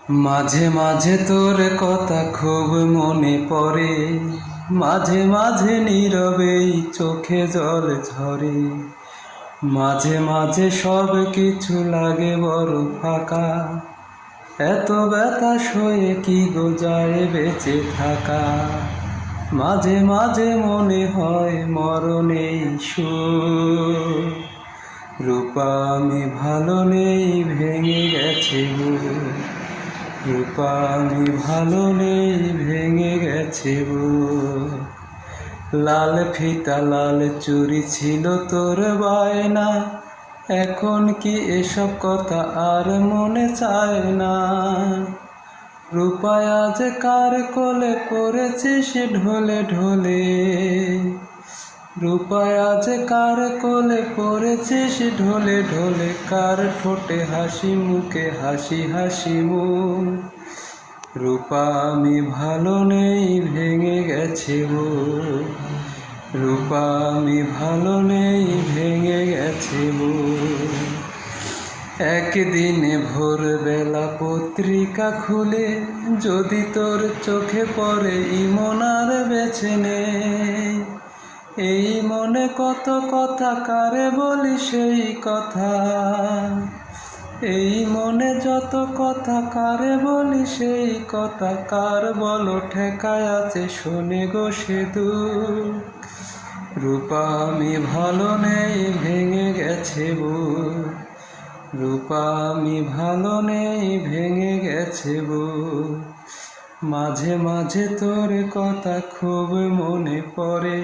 মাঝে মাঝে তোর কথা খুব মনে পড়ে, মাঝে মাঝে নীরবেই চোখে জল ঝরে। মাঝে মাঝে সব কিছু লাগে বড় ফাঁকা, এত ব্যথা সয়ে কি গো যায় বেঁচে থাকা। মাঝে মাঝে মনে হয় মরণেই সুর, রূপা আমি ভালো নেই ভেঙে গেছে গো। রূপা আমি ভালো নেই ভেঙে গেছে গো। লাল ফিতা লাল চুড়ি ছিল তোর বায়না, এখন কি এসব কথা আর মনে চায় না। রূপা আজ কার কোলে পড়েছিস ঢলে ঢলে, রূপা আজ কার কোলে পড়েছিস ঢলে ঢলে। কার ঠোঁটে হাসি মুখে হাসি হাসি মুখ, রূপা আমি ভালো নেই ভেঙে গেছে গো। রূপা আমি ভালো নেই ভেঙে গেছে গো। একদিনে ভোরবেলা পত্রিকা খুলে যদি তোর চোখে পড়ে ইমন আর বেছে নেই। এই মনে কত কথা কারে বলি সেই কথা, এই মনে যত কথা কারে বলি সেই কথা। কার বলো ঠেকায় আছে শোনে গো সে দুঃখ, রূপা আমি ভালো নেই ভেঙে গেছে গো। রূপা আমি ভালো নেই ভেঙে গেছে গো। মাঝে মাঝে তোর কথা খুব মনে পড়ে,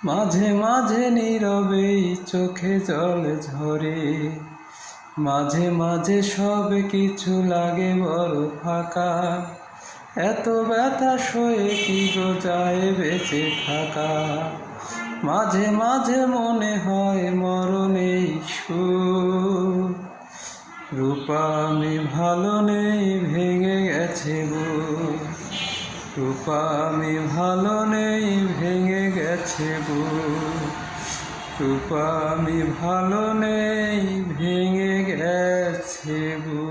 মাঝে মাঝে নীরবেই চোখে জল ঝরে। মাঝে মাঝে সব কিছু লাগে বড় ফাঁকা, এত ব্যথা সয়ে কি গো যায় বেঁচে থাকা। মাঝে মাঝে মনে হয় মরণেই সুর, রূপা আমি ভালো নেই ভেঙে গেছে গো। রূপা আমি ভালো নেই ভেঙে গেছে গো। রূপা আমি ভালো নেই ভেঙে গেছে গো।